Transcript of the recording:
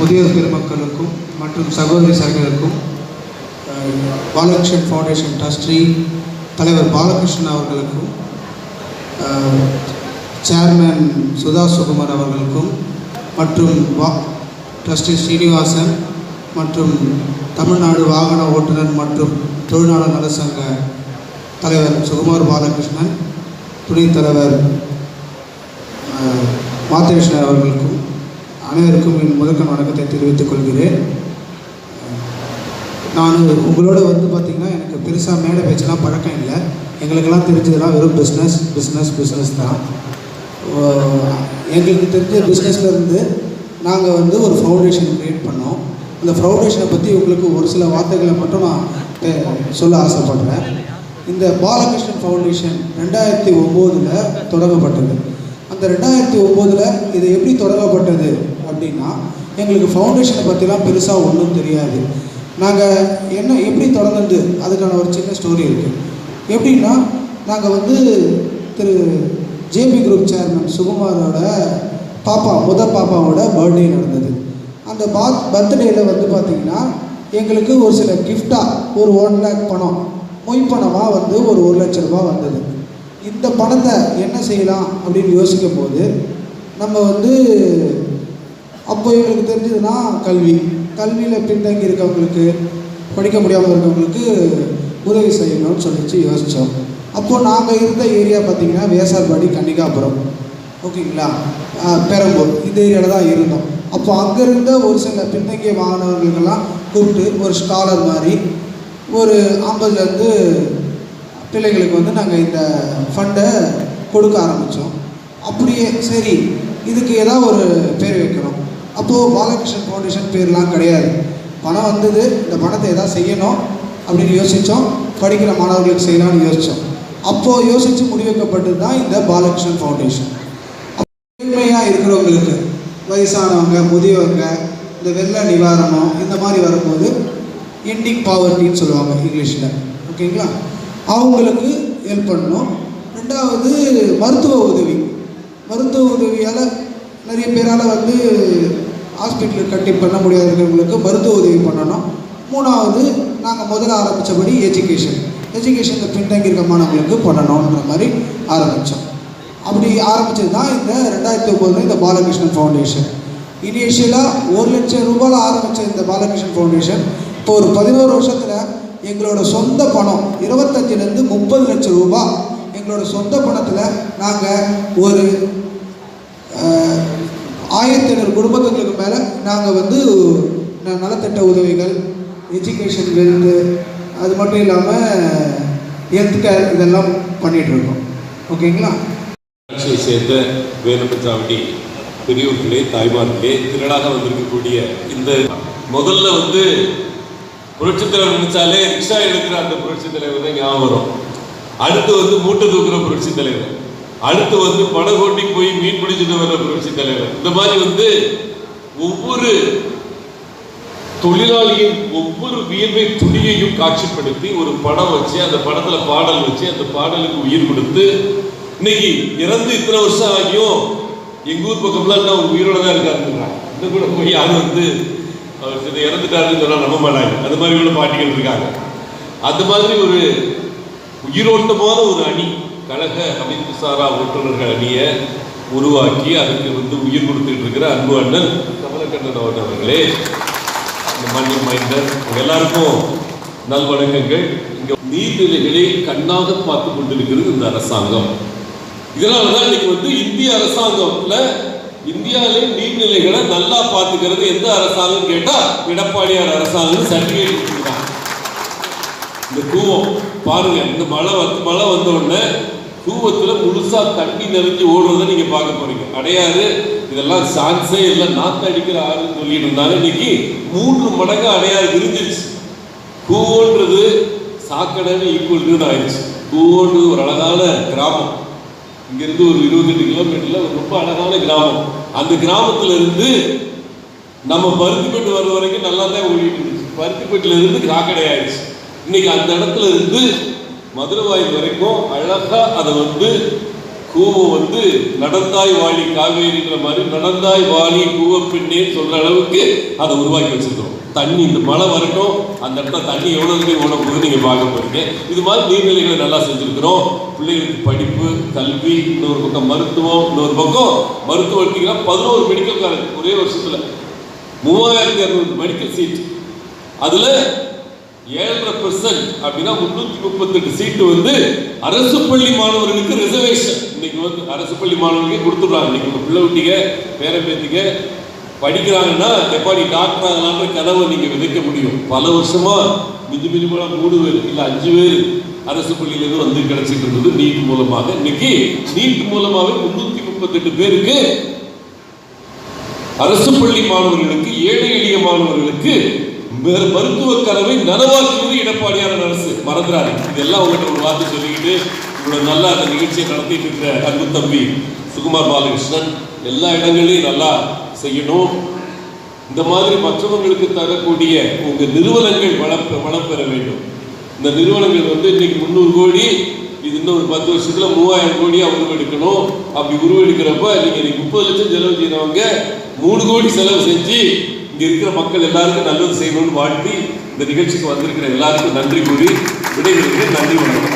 முதியோர் பெருமக்களுக்கும் மற்றும் சகோதரி சகோதரருக்கும் பாலகிருஷ்ணன் ஃபவுண்டேஷன் ட்ரஸ்டி தலைவர் பாலகிருஷ்ணன் அவர்களுக்கும் சேர்மன் சுதா சுகுமார் அவர்களுக்கும் மற்றும் ட்ரஸ்டி ஸ்ரீனிவாசன் மற்றும் தமிழ்நாடு வாகன ஓட்டுநர் மற்றும் தொழிலாளர் நலசங்க தலைவர் சுகுமார் பாலகிருஷ்ணன், துணைத் தலைவர் மாதேஷ்ணர் அவர்களுக்கும் அனைவருக்கும் என் முதற்கண் வணக்கத்தை தெரிவித்துக் கொள்கிறேன். நான் உங்களோட பார்த்திங்கன்னா எனக்கு பெருசாக மேடை பேச்செல்லாம் பழக்கம் இல்லை. எங்களுக்கெல்லாம் தெரிஞ்சதெல்லாம் வெறும் பிஸ்னஸ் தான். எங்களுக்கு தெரிஞ்ச பிஸ்னஸ்லேருந்து நாங்கள் ஒரு ஃபவுண்டேஷன் க்ரியேட் பண்ணோம். அந்த ஃபவுண்டேஷனை பற்றி உங்களுக்கு ஒரு சில வார்த்தைகளை மட்டும் நான் சொல்ல ஆசைப்படுறேன். இந்த பாலகிருஷ்ணன் ஃபவுண்டேஷன் 2009 தொடங்கப்பட்டது. அந்த 2009 இது எப்படி தொடங்கப்பட்டது அப்படின்னா, எங்களுக்கு ஃபவுண்டேஷனை பற்றிலாம் பெருசாக ஒன்றும் தெரியாது. நாங்கள் எப்படி தொடர்ந்து அதுக்கான ஒரு சின்ன ஸ்டோரி இருக்குது. எப்படின்னா, நாங்கள் திரு ஜேபி குரூப் சேர்மன் சுகுமாரோட பாப்பாவோட பர்த்டே நடந்தது. அந்த பர்த்டேயில் பார்த்திங்கன்னா எங்களுக்கு ஒரு சில கிஃப்டாக ஒரு 1 lakh பணம் மொய்ப்பணமாக ஒரு 1 லட்ச ரூபா வந்தது. இந்த பணத்தை என்ன செய்யலாம் அப்படின்னு யோசிக்கும் போது நம்ம அப்போ எங்களுக்கு தெரிஞ்சதுன்னா கல்வியில் பின்தங்கி இருக்கவங்களுக்கு, படிக்க முடியாமல் இருக்கவங்களுக்கு உதவி செய்யணும்னு சொல்லிச்சு யோசித்தோம். அப்போது நாங்கள் இருந்த ஏரியா பார்த்திங்கன்னா வேசார்பாடி, கன்னிகாபுரம், ஓகேங்களா, பெரம்பூர், இந்த ஏரியாவில் தான் இருந்தோம். அப்போ அங்கே இருந்த ஒரு சில பின்தங்கிய மாணவர்களுக்கெல்லாம் கூப்பிட்டு ஒரு ஸ்காலர் மாதிரி ஒரு 50 பிள்ளைகளுக்கு நாங்கள் இந்த ஃபண்டை கொடுக்க ஆரம்பித்தோம். அப்படியே சரி, இதுக்கு ஏதாவது ஒரு பேர் வைக்கணும். அப்போது பாலகிருஷ்ணன் ஃபவுண்டேஷன் பேர்லாம் கிடையாது. பணம் வந்தது, இந்த பணத்தை எதாவது செய்யணும் அப்படின்னு யோசித்தோம். படிக்கிற மாணவர்களுக்கு செய்யலாம்னு யோசித்தோம். அப்போது யோசித்து முடிவெடுக்கப்பட்டது தான் இந்த பாலகிருஷ்ணன் ஃபவுண்டேஷன். ஏழ்மையாக இருக்கிறவங்களுக்கு, வயசானவங்க, முதியவங்க, இந்த வெள்ள நிவாரணம் இந்த மாதிரி வரும்போது எண்டிங் பாவர்ட்டின்னு சொல்லுவாங்க இங்கிலீஷில், ஓகேங்களா, அவங்களுக்கு ஹெல்ப் பண்ணணும். 2வது மருத்துவ உதவியால் நிறைய பேரால் ஹாஸ்பிட்டலுக்கு கட்டி பண்ண முடியாதவங்களுக்கு மருத்துவ உதவி பண்ணணும். 3வது நாங்கள் முதல்ல ஆரம்பித்தபடி எஜுகேஷனில் பின்தங்கி இருக்க மாணவர்களுக்கு பண்ணணுன்ற மாதிரி ஆரம்பித்தோம். அப்படி ஆரம்பித்தது தான் இந்த 2009 இந்த பாலகிருஷ்ணன் ஃபவுண்டேஷன். இனிஷியலாக 1 லட்சம் ரூபாயில் ஆரம்பித்த இந்த பாலகிருஷ்ணன் ஃபவுண்டேஷன் இப்போ ஒரு 11 வருஷத்தில் எங்களோட சொந்த பணம் 25லேருந்து 30 லட்சம் ரூபாய் எங்களோட சொந்த பணத்தில் நாங்கள் ஒரு 1500 குடும்பங்களுக்கு மேலே நாங்கள் நலத்திட்ட உதவிகள், எஜுகேஷன் வெல்த்து, அது மட்டும் இல்லாமல் ஹெல்த் கேர் இதெல்லாம் பண்ணிகிட்ருக்கோம், ஓகேங்களா. சேர்ந்த வேலுமச்சாவடி பெரியோர்களே, தாய்மார்களே, திரளாக வந்திருக்கக்கூடிய இந்த முதல்ல புரட்சித் தலைவர் நினைச்சாலே ரிக்ஷா எடுக்கிற அந்த புரட்சித் தலைவர் தான் ஞாபகம் வரும். அடுத்து மூட்டை தூக்குற புரட்சித் தலைவர், அடுத்து படகோட்டி போய் மீன் பிடிச்சிட்டு வர்ற புரட்சித் தலைவர். இந்த மாதிரி ஒவ்வொரு தொழிலாளியின் ஒவ்வொரு வியர்வை துளியையும் காட்சிப்படுத்தி ஒரு படம் வச்சு, அந்த படத்துல பாடல் வச்சு, அந்த பாடலுக்கு உயிர் கொடுத்து, இன்னைக்கு இறந்து இத்தனை வருஷம் ஆகியும் எங்க ஊர் பக்கம்லாம் இன்னும் ஒரு உயிரோட தான் இருக்காருன்றாங்க. இன்னும் கூட போய் யாரும் அவர் இறந்துட்டாருன்னு சொன்னா நம்ப மாட்டாங்க. அந்த மாதிரி உள்ள பாட்டிகள் இருக்காங்க. அந்த மாதிரி ஒரு உயிரோட்டமான ஒரு அணி, கழக அமைப்பு சாரா ஓட்டுநர்கள் அணியை உருவாக்கி அதுக்கு உயிர் கொடுத்துட்டு இருக்கிற அன்பு அண்ணன் கமலக்கண்ணன் அவர்களே, இந்த மண்ணின் மைந்தர் எல்லாருக்கும் நல்வணக்கங்கள். இங்க நீர்நிலைகளை கண்ணாக பார்த்து கொண்டிருக்கிறது இந்த அரசாங்கம். இதனாலதான் இன்னைக்கு இந்திய அரசாங்கத்துல இந்தியாவிலே நீர்நிலைகளை நல்லா பார்த்துக்கிறது எந்த அரசாங்கம் கேட்டா எடப்பாடியார் அரசாங்கம் சர்டிபிகேட் கொடுத்துருக்காங்க. இந்த கூவம் பாருங்க, இந்த மழை வந்த உடனே கூவத்துல முழுசா தண்ணி நிறைஞ்சு ஓடுறதை நீங்க பார்க்க போறீங்க. அடையாறு இதெல்லாம் சான்ஸே இல்லை, நாத்து அடிக்கிற ஆறுன்னு சொல்லிட்டு இருந்தாலும் இன்னைக்கு 3 மடங்கு அடையாறு விரிஞ்சிருச்சு. கூவோன்றது சாக்கடைன்னு ஈக்குவல் ஆயிடுச்சு. கூவோன்றது ஒரு அழகான கிராமம். இங்கிருந்து ஒரு 28 கிலோமீட்டர்ல ஒரு ரொம்ப அழகான கிராமம். அந்த கிராமத்துல இருந்து நம்ம பருத்திப்பட்டு வர்ற வரைக்கும் நல்லா தான் ஓடிட்டு இருந்துச்சு. பருத்திப்பட்டுல இருந்து சாக்கடை ஆயிடுச்சு. இன்னைக்கு அந்த இடத்துல இருந்து மதுரை வாயில் வரைக்கும் அழகா அதை கூவம் வந்து நடந்தாய் வாழி காவேரிங்கிற மாதிரி நடந்தாய் வாழி கூவ பின்னேன்னு சொல்ற அளவுக்கு அதை உருவாக்கி வச்சிருக்கிறோம். தண்ணி இந்த மழை வரட்டும், அந்த இடத்துல தண்ணி எவ்வளவு ஓட போகுது நீங்க பார்க்க போறீங்க. இது மாதிரி நீர்நிலைகளை நல்லா செஞ்சிருக்கிறோம். பிள்ளைகளுக்கு படிப்பு, கல்வி, இன்னொரு பக்கம் மருத்துவம், இன்னொரு பக்கம் மருத்துவம் எடுத்தீங்கன்னா 11 மெடிக்கல் காலேஜ் ஒரே வருஷத்துல 3200 மெடிக்கல் சீட். அதுல 7.5% அப்படின்னா 338 சீட்டு வந்து அரசு பள்ளி மாணவர்களுக்கு ரிசர்வேஷன். இன்னைக்கு வந்து அரசு பள்ளி மாணவர்களுக்கு கொடுத்துடுறாங்க. இன்னைக்கு உங்க பிள்ளை குட்டிங்க பேரம்பேத்திங்க படிக்கிறாங்கன்னா எப்பா நீ டாக்டர் ஆகலான்ற கனவை நீங்க விதைக்க முடியும். பல வருஷமா மிஞ்சி மிஞ்சி போனா 3 பேர் இல்ல 5 பேர் அரசு பள்ளியிலிருந்து வந்து கிடைச்சிட்டு இருந்தது நீட் மூலமாக. இன்னைக்கு நீட் மூலமாவே 338 பேருக்கு அரசு பள்ளி மாணவர்களுக்கு, ஏழை எளிய மாணவர்களுக்கு மருத்துவ கனவை நனவாக்குவது எடப்பாடியார் அரசு. மறந்துடாது. இதெல்லாம் உங்கள்கிட்ட ஒரு வார்த்தை சொல்லிக்கிட்டு இவ்வளவு நல்லா அந்த நிகழ்ச்சியை நடத்திட்டு இருக்கிற அன்பு தம்பி சுகுமார் பாலகிருஷ்ணன் எல்லா இடங்களையும் நல்லா செய்யணும். இந்த மாதிரி மற்றவங்களுக்கு தரக்கூடிய உங்க நிறுவனங்கள் வளம் பெற வேண்டும். இந்த நிறுவனங்கள் வந்து இன்னைக்கு 300 கோடி, இது இன்னும் ஒரு 10 வருஷத்துல 3000 கோடியா உருவெடுக்கணும். அப்படி உருவெடுக்கிறப்ப நீங்க 30 லட்சம் செலவு செய்யறவங்க 3 கோடி செலவு செஞ்சு இங்க இருக்கிற மக்கள் எல்லாருக்கும் நல்லது செய்யணும்னு வாழ்த்தி இந்த நிகழ்ச்சிக்கு வந்திருக்கிற எல்லாருக்கும் நன்றி கூறி விடைபெறுகிறேன். நன்றி, வணக்கம்.